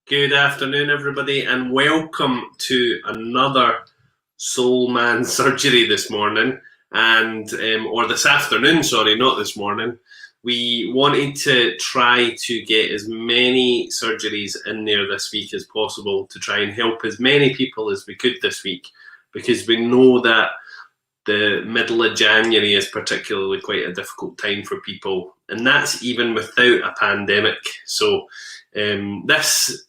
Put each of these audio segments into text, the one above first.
Good afternoon, everybody, and welcome to another Soul Man surgery this morning, or this afternoon. Sorry, not this morning. We wanted to try to get as many surgeries in there this week as possible to try and help as many people as we could this week, because we know that the middle of January is particularly quite a difficult time for people, and that's even without a pandemic. So this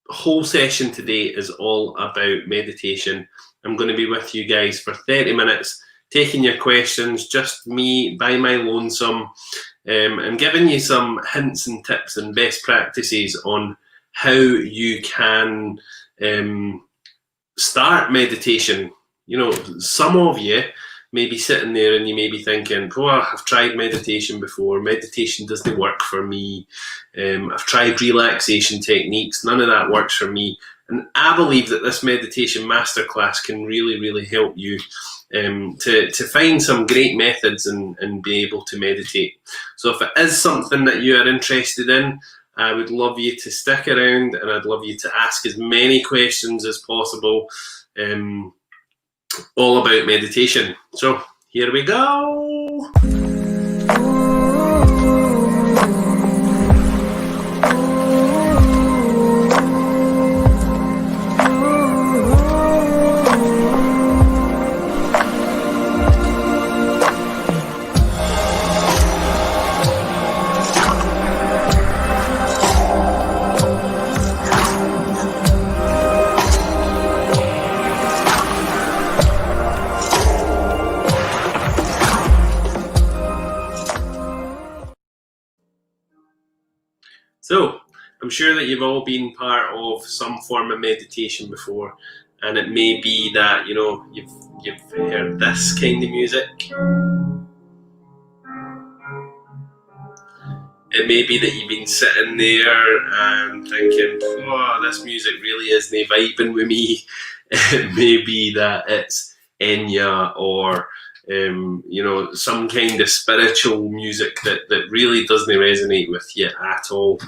whole session today is all about meditation. I'm going to be with you guys for 30 minutes, taking your questions, just me by my lonesome, and giving you some hints and tips and best practices on how you can start meditation. You know, some of you may be sitting there and you may be thinking, oh, I've tried meditation before. Meditation doesn't work for me. I've tried relaxation techniques. None of that works for me. And I believe that this meditation masterclass can really, really help you to find some great methods and be able to meditate. So if it is something that you are interested in, I would love you to stick around, and I'd love you to ask as many questions as possible. All about meditation. So here we go. So, I'm sure that you've all been part of some form of meditation before, and it may be that, you know, you've heard this kind of music. It may be that you've been sitting there and thinking, oh, this music really isn't vibing with me. It may be that it's Enya or you know, some kind of spiritual music that really doesn't resonate with you at all.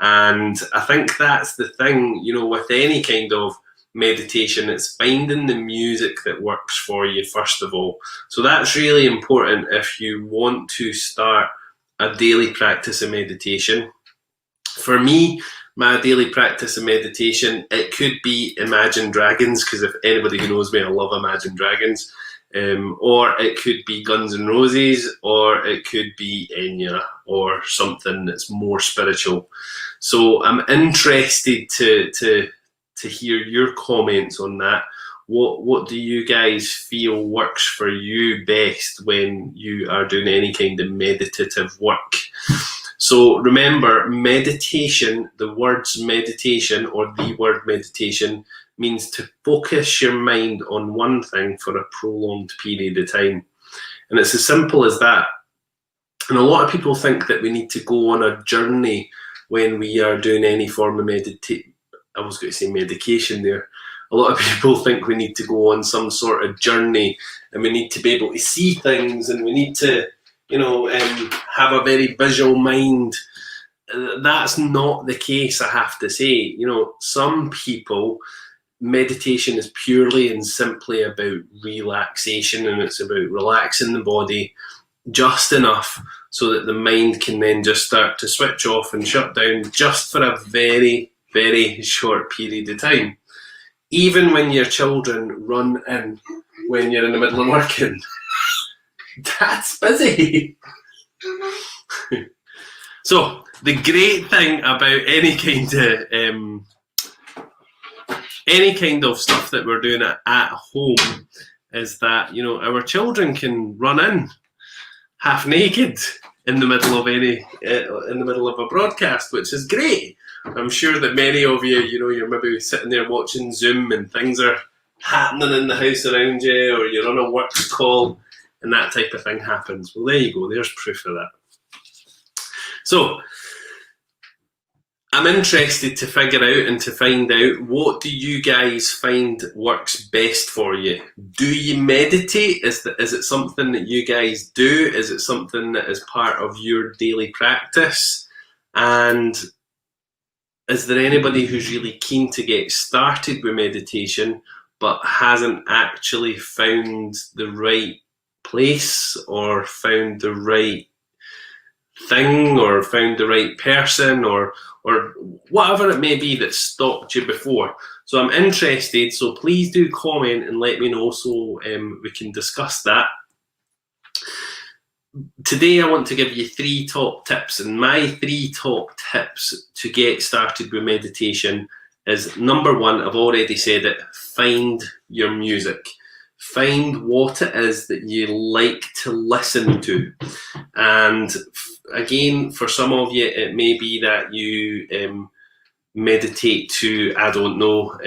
And I think that's the thing, you know, with any kind of meditation, it's finding the music that works for you first of all. So that's really important if you want to start a daily practice of meditation. For me, my daily practice of meditation, it could be Imagine Dragons, because if anybody who knows me, I love Imagine Dragons. Or it could be Guns N' Roses, or it could be Enya, or something that's more spiritual. So I'm interested to hear your comments on that. What do you guys feel works for you best when you are doing any kind of meditative work? So remember, meditation, the words meditation or the word meditation means to focus your mind on one thing for a prolonged period of time. And it's as simple as that. And a lot of people think that we need to go on a journey when we are doing any form of meditation. I was going to say medication there. A lot of people think we need to go on some sort of journey and we need to be able to see things and we need to, you know, have a very visual mind. That's not the case, I have to say. You know, some people, meditation is purely and simply about relaxation, and it's about relaxing the body just enough so that the mind can then just start to switch off and shut down just for a very, very short period of time. Even when your children run in when you're in the middle of working, that's busy. So the great thing about any kind of stuff that we're doing at home is that, you know, our children can run in half naked in the middle of a broadcast, which is great. I'm sure that many of you, you know, you're maybe sitting there watching Zoom and things are happening in the house around you, or you're on a work call and that type of thing happens. Well, there you go. There's proof of that. So I'm interested to figure out and to find out, what do you guys find works best for you? Do you meditate? Is it something that you guys do? Is it something that is part of your daily practice? And is there anybody who's really keen to get started with meditation but hasn't actually found the right place or found the right thing or found the right person or whatever it may be that stopped you before? So I'm interested, so please do comment and let me know so we can discuss that. Today I want to give you 3 top tips, and my 3 top tips to get started with meditation is, number 1, I've already said it, find your music. Find what it is that you like to listen to. And again, for some of you, it may be that you meditate to, I don't know,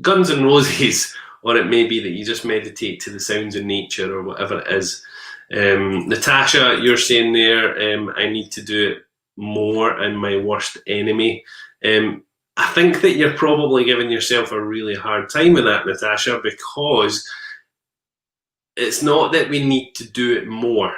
Guns N' Roses, or it may be that you just meditate to the sounds of nature or whatever it is. Natasha, you're saying there, I need to do it more in my worst enemy. I think that you're probably giving yourself a really hard time with that, Natasha, because it's not that we need to do it more.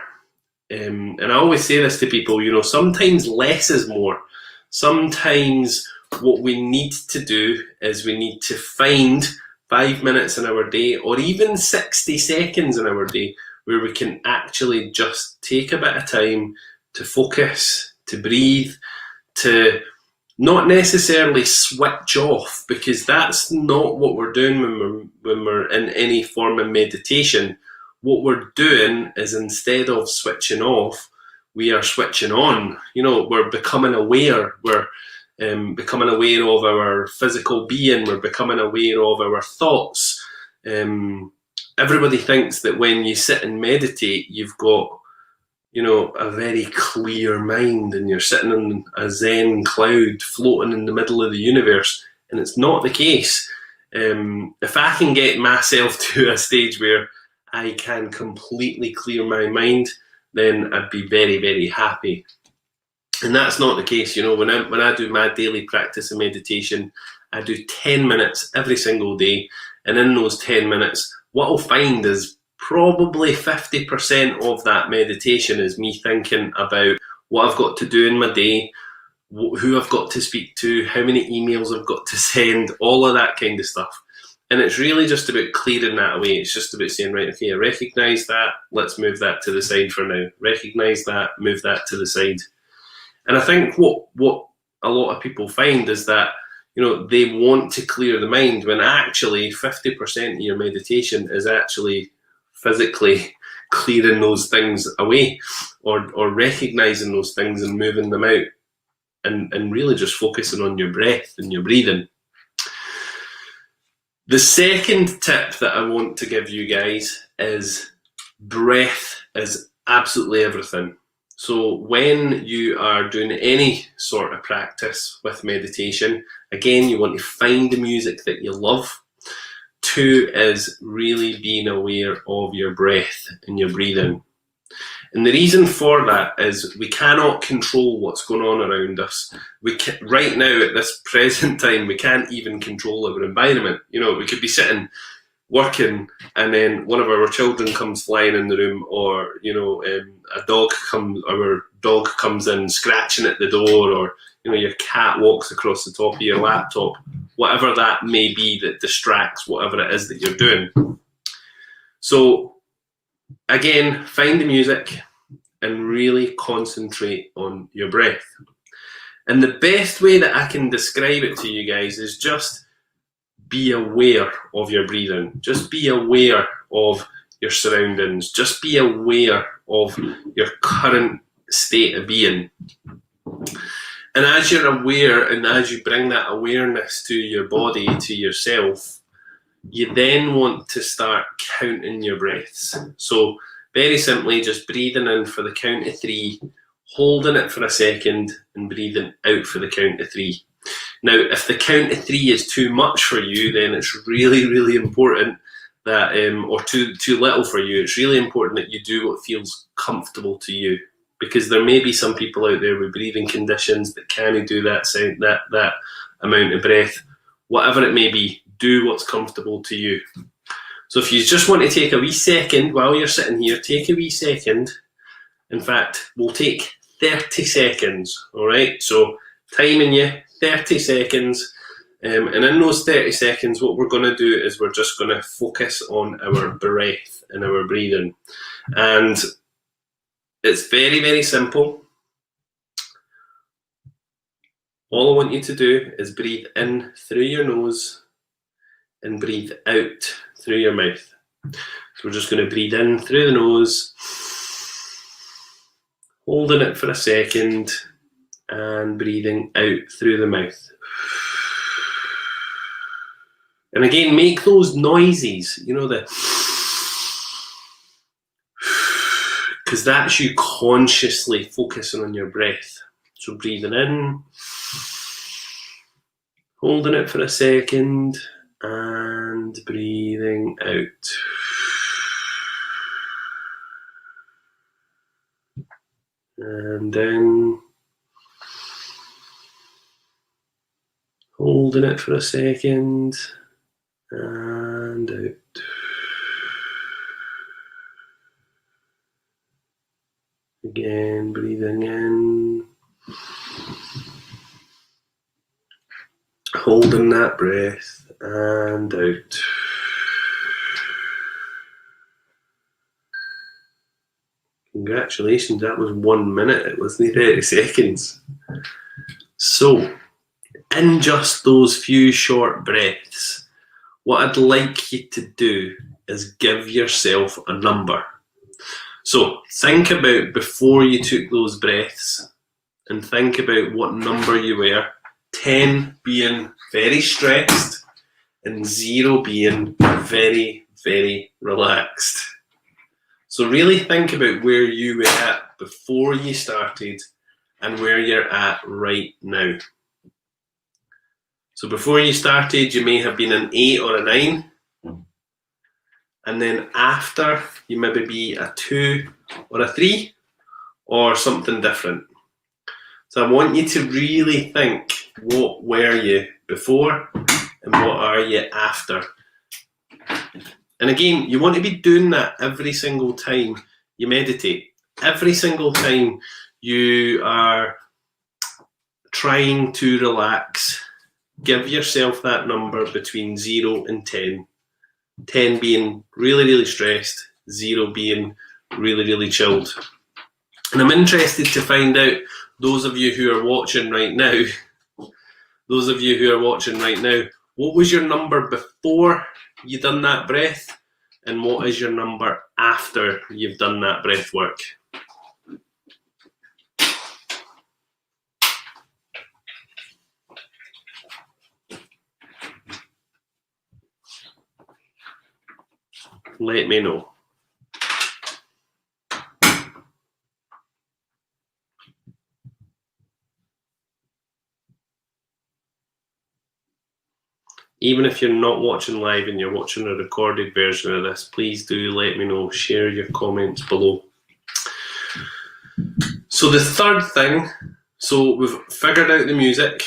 And I always say this to people, you know, sometimes less is more. Sometimes what we need to do is we need to find 5 minutes in our day, or even 60 seconds in our day, where we can actually just take a bit of time to focus, to breathe, to not necessarily switch off, because that's not what we're doing when we're in any form of meditation. What we're doing is, instead of switching off, we are switching on. You know, we're becoming aware. We're becoming aware of our physical being. We're becoming aware of our thoughts. Everybody thinks that when you sit and meditate, you've got, you know, a very clear mind and you're sitting in a Zen cloud floating in the middle of the universe, and it's not the case. If I can get myself to a stage where I can completely clear my mind, then I'd be very, very happy. And that's not the case. You know, when I do my daily practice of meditation, I do 10 minutes every single day, and in those 10 minutes, what I'll find is probably 50% of that meditation is me thinking about what I've got to do in my day, who I've got to speak to, how many emails I've got to send, all of that kind of stuff. And it's really just about clearing that away. It's just about saying, right, okay, I recognise that, let's move that to the side for now. Recognise that, move that to the side. And I think what a lot of people find is that, you know, they want to clear the mind, when actually 50% of your meditation is actually physically clearing those things away, or recognising those things and moving them out, and really just focusing on your breath and your breathing. The second tip that I want to give you guys is, breath is absolutely everything. So when you are doing any sort of practice with meditation, again, you want to find the music that you love. 2 is really being aware of your breath and your breathing. And the reason for that is we cannot control what's going on around us. Right now, at this present time, we can't even control our environment. You know, we could be sitting working, and then one of our children comes flying in the room, or, you know, our dog comes in scratching at the door, or, you know, your cat walks across the top of your laptop, whatever that may be that distracts whatever it is that you're doing. So again, find the music and really concentrate on your breath. And the best way that I can describe it to you guys is just be aware of your breathing. Just be aware of your surroundings. Just be aware of your current state of being. And as you're aware, and as you bring that awareness to your body, to yourself, you then want to start counting your breaths. So very simply, just breathing in for the count of 3, holding it for a second, and breathing out for the count of 3. Now, if the count of 3 is too much for you, then it's really, really important that, or too little for you, it's really important that you do what feels comfortable to you. Because there may be some people out there with breathing conditions that can't do that amount of breath. Whatever it may be, do what's comfortable to you. So if you just want to take a wee second while you're sitting here, take a wee second. In fact, we'll take 30 seconds, all right? So timing you 30 seconds. And in those 30 seconds, what we're going to do is we're just going to focus on our breath and our breathing. And it's very, very simple. All I want you to do is breathe in through your nose and breathe out through your mouth. So we're just going to breathe in through the nose, holding it for a second, and breathing out through the mouth. And again, make those noises, you know, because that's you consciously focusing on your breath. So breathing in, holding it for a second, and breathing out. And then holding it for a second, and out. Again, breathing in, holding that breath, and out. Congratulations, that was 1 minute, it wasn't 30 seconds. So, in just those few short breaths, what I'd like you to do is give yourself a number. So think about before you took those breaths and think about what number you were, 10 being very stressed and 0 being very, very relaxed. So really think about where you were at before you started and where you're at right now. So before you started, you may have been an 8 or a 9. And then after, you maybe be a 2 or a 3 or something different. So I want you to really think, what were you before and what are you after? And again, you want to be doing that every single time you meditate. Every single time you are trying to relax, give yourself that number between 0 and 10. 10 being really, really stressed, 0 being really, really chilled. And I'm interested to find out, those of you who are watching right now, what was your number before you done that breath? And what is your number after you've done that breath work? Let me know. Even if you're not watching live and you're watching a recorded version of this, please do let me know. Share your comments below. So the third thing, so we've figured out the music.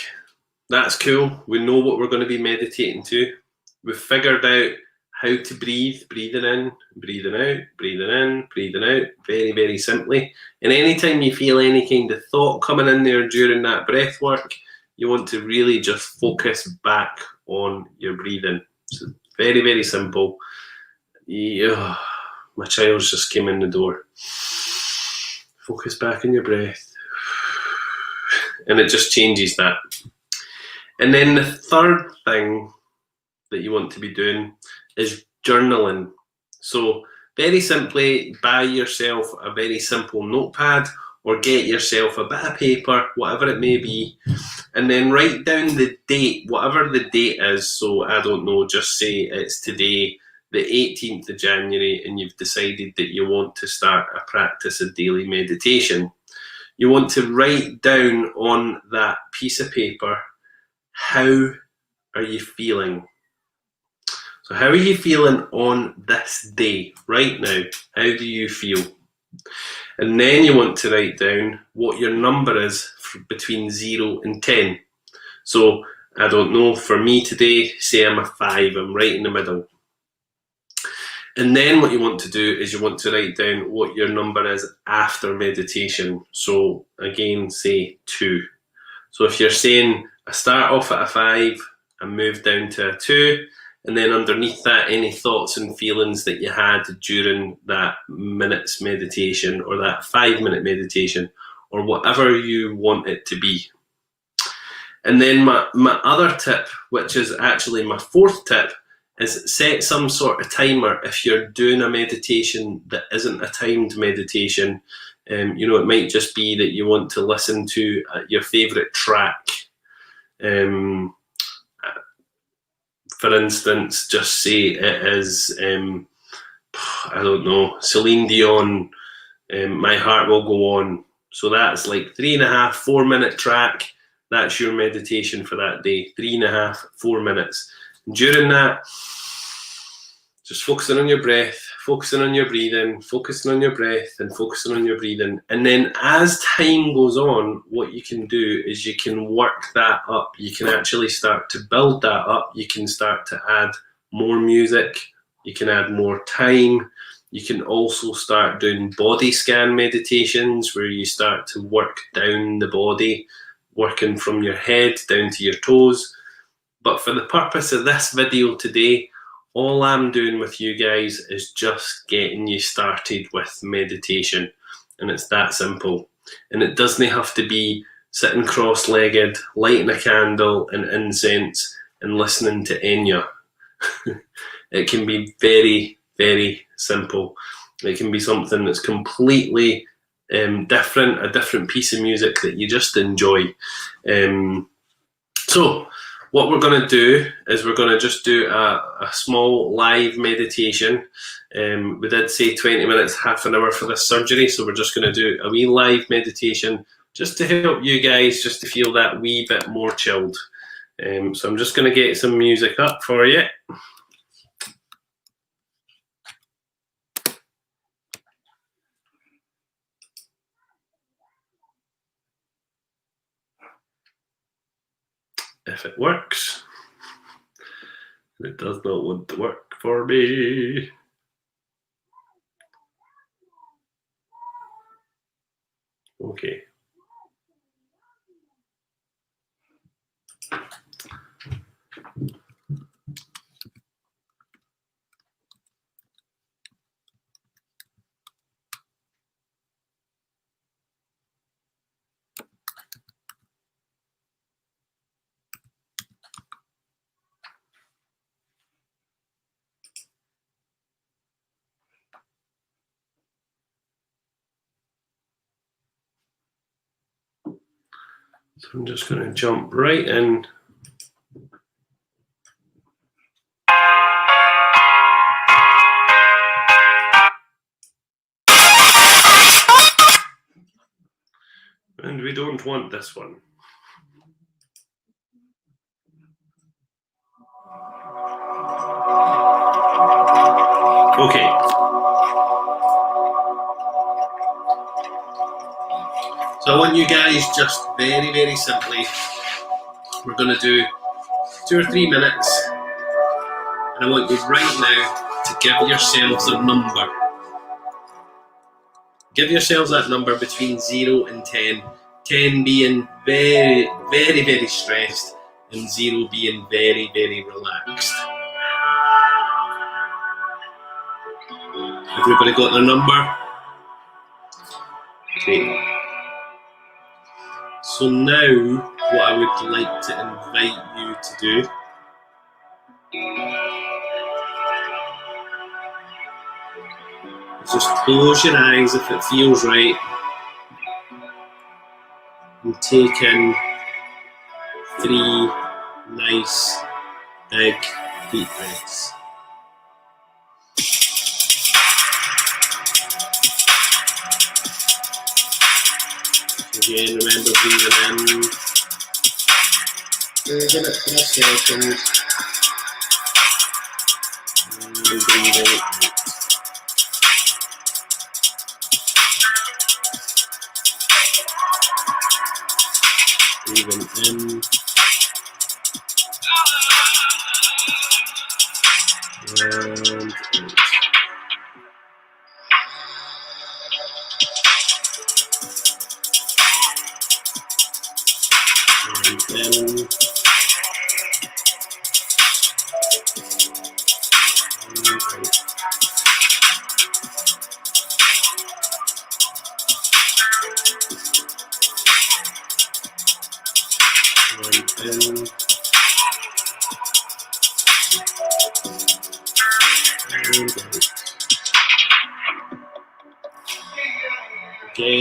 That's cool. We know what we're going to be meditating to. We've figured out how to breathe, breathing in, breathing out, breathing in, breathing out, very, very simply. And anytime you feel any kind of thought coming in there during that breath work, you want to really just focus back on your breathing. So very, very simple. Yeah, my child's just came in the door. Focus back on your breath. And it just changes that. And then the third thing that you want to be doing is journaling. So very simply, buy yourself a very simple notepad or get yourself a bit of paper, whatever it may be, and then write down the date, whatever the date is. So I don't know, just say it's today, the 18th of January, and you've decided that you want to start a practice of daily meditation. You want to write down on that piece of paper, how are you feeling? So how are you feeling on this day, right now? How do you feel? And then you want to write down what your number is between 0 and 10. So, I don't know, for me today, say I'm a 5, I'm right in the middle. And then what you want to do is you want to write down what your number is after meditation. So again, say 2. So if you're saying I start off at a 5 and move down to a 2, and then underneath that, any thoughts and feelings that you had during that minute's meditation or that 5-minute meditation or whatever you want it to be. And then my other tip, which is actually my 4th tip, is set some sort of timer if you're doing a meditation that isn't a timed meditation. It might just be that you want to listen to your favourite track. For instance, just say it is, I don't know, Celine Dion, My Heart Will Go On. So that's like 3.5, 4-minute track. That's your meditation for that day. 3.5, 4 minutes. During that, just focusing on your breath, focusing on your breathing, focusing on your breath and focusing on your breathing. And then as time goes on, what you can do is you can work that up. You can actually start to build that up. You can start to add more music. You can add more time. You can also start doing body scan meditations where you start to work down the body, working from your head down to your toes. But for the purpose of this video today, all I'm doing with you guys is just getting you started with meditation. And it's that simple. And it doesn't have to be sitting cross-legged, lighting a candle and incense and listening to Enya. It can be very, very simple. It can be something that's completely different, a different piece of music that you just enjoy. So what we're going to do is we're going to just do a small live meditation. We did say 20 minutes, half an hour for this surgery, so we're just going to do a wee live meditation just to help you guys just to feel that wee bit more chilled. So I'm just going to get some music up for you. If it works. It does not want to work for me. Okay. So I'm just going to jump right in. And we don't want this one. Okay. So I want you guys just very, very simply, we're going to do 2 or 3 minutes. And I want you right now to give yourselves a number. Give yourselves that number between 0 and 10. 10 being very, very, very stressed and 0 being very, very relaxed. Everybody got their number? Great. So now what I would like to invite you to do is just close your eyes if it feels right and take in 3 nice big deep breaths. Again, remember breathing in, holding it for a second, and breathing out. Breathing in, and out. Again,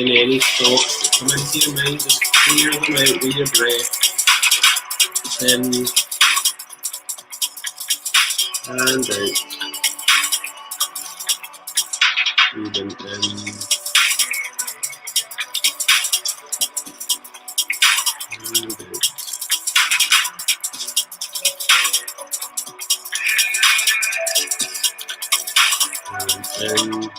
any thoughts that come into your mind, just clear them out with your breath. In and out. Breathing in and out. And in.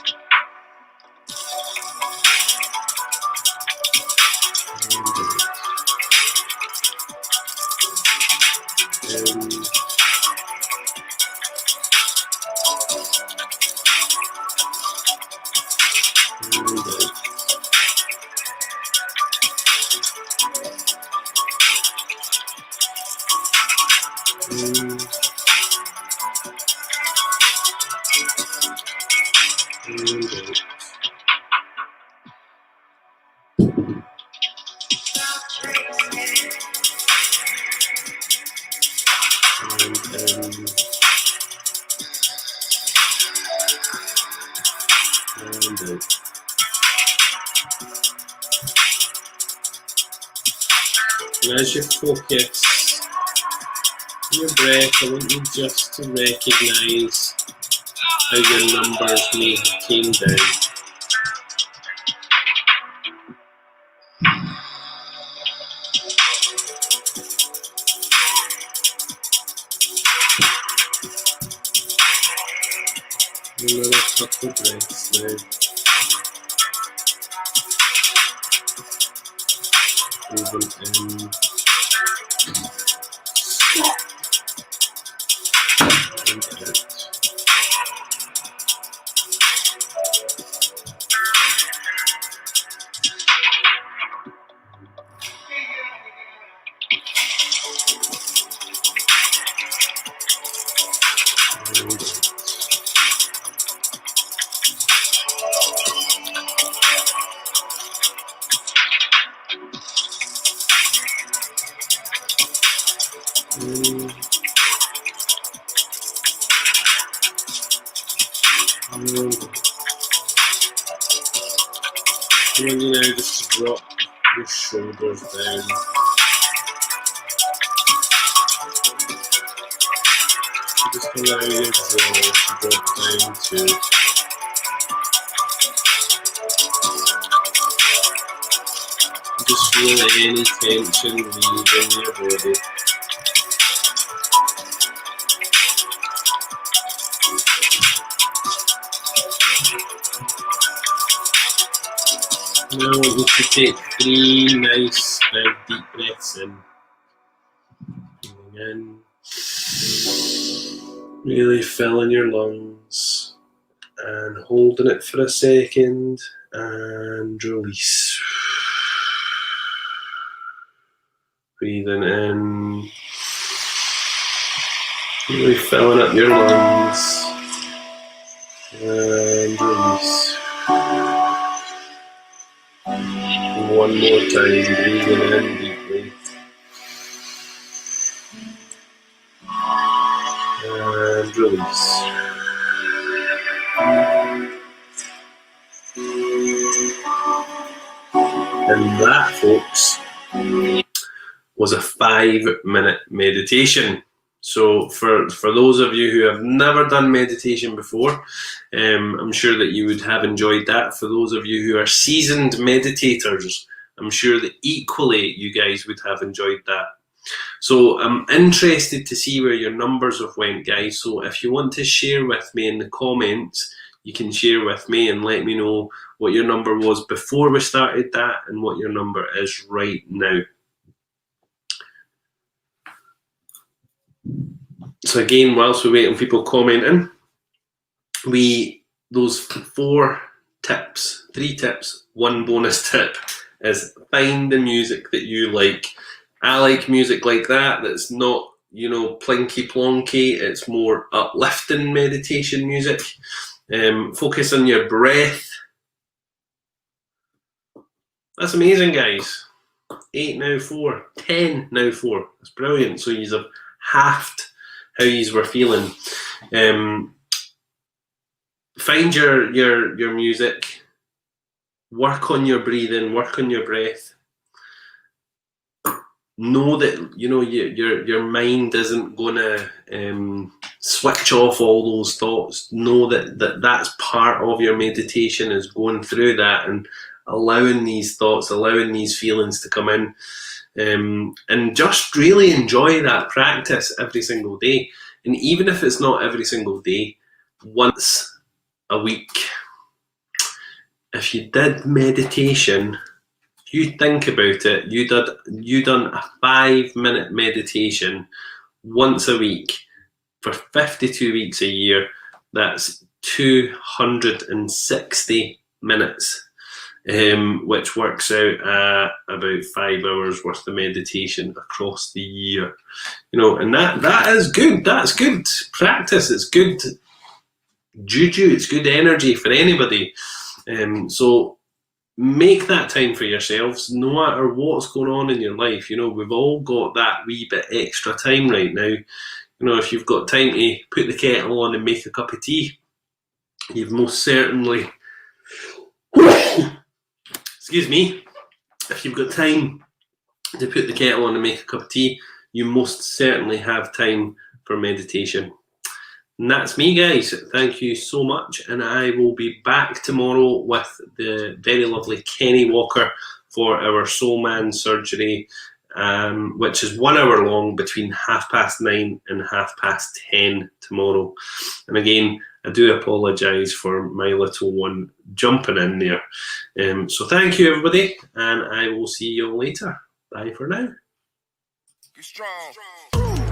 And as you focus on your breath, I want you just to recognise how your numbers may have came down. Another couple breaths now. Breathing in. And out. And then you now just drop your shoulders down. Just allow your jaw to drop down too. Just feel any tension leaving your body. Now I want you to take 3 nice deep breaths in. Breathing in. Really filling your lungs and holding it for a second and release. Breathing in. Really filling up your lungs and release. One more time, breathing in deeply and release. And that, folks, was a 5-minute meditation. So for those of you who have never done meditation before, I'm sure that you would have enjoyed that. For those of you who are seasoned meditators, I'm sure that equally you guys would have enjoyed that. So I'm interested to see where your numbers have went, guys. So if you want to share with me in the comments, you can share with me and let me know what your number was before we started that and what your number is right now. So again, whilst we wait on people commenting, those 3 tips, 1 bonus tip is find the music that you like I like music like that, that's not, you know, plinky plonky. It's more uplifting meditation music. Focus on your breath. That's amazing, guys. 8 now 4, 10 now 4. That's brilliant. So you've halved how you were feeling. Find your music. Work on your breathing. Work on your breath. Know that, you know, your mind isn't gonna switch off all those thoughts. Know that that's part of your meditation, is going through that and allowing these thoughts, allowing these feelings to come in, and just really enjoy that practice every single day. And even if it's not every single day, once a week, if you did meditation, you think about it, you done a 5-minute meditation once a week for 52 weeks a year. That's 260 minutes, which works out at about 5 hours worth of meditation across the year. You know, and that is good. That's good practice. It's good juju. It's good energy for anybody. So make that time for yourselves, no matter what's going on in your life. You know, we've all got that wee bit extra time right now. You know, if you've got time to put the kettle on and make a cup of tea, you've most certainly, excuse me, if you've got time to put the kettle on and make a cup of tea, you most certainly have time for meditation. And that's me, guys. Thank you so much. And I will be back tomorrow with the very lovely Kenny Walker for our Soul Man surgery, which is 1 hour long, between 9:30 and 10:30 tomorrow. And again, I do apologise for my little one jumping in there. So thank you, everybody, and I will see you all later. Bye for now. Be strong.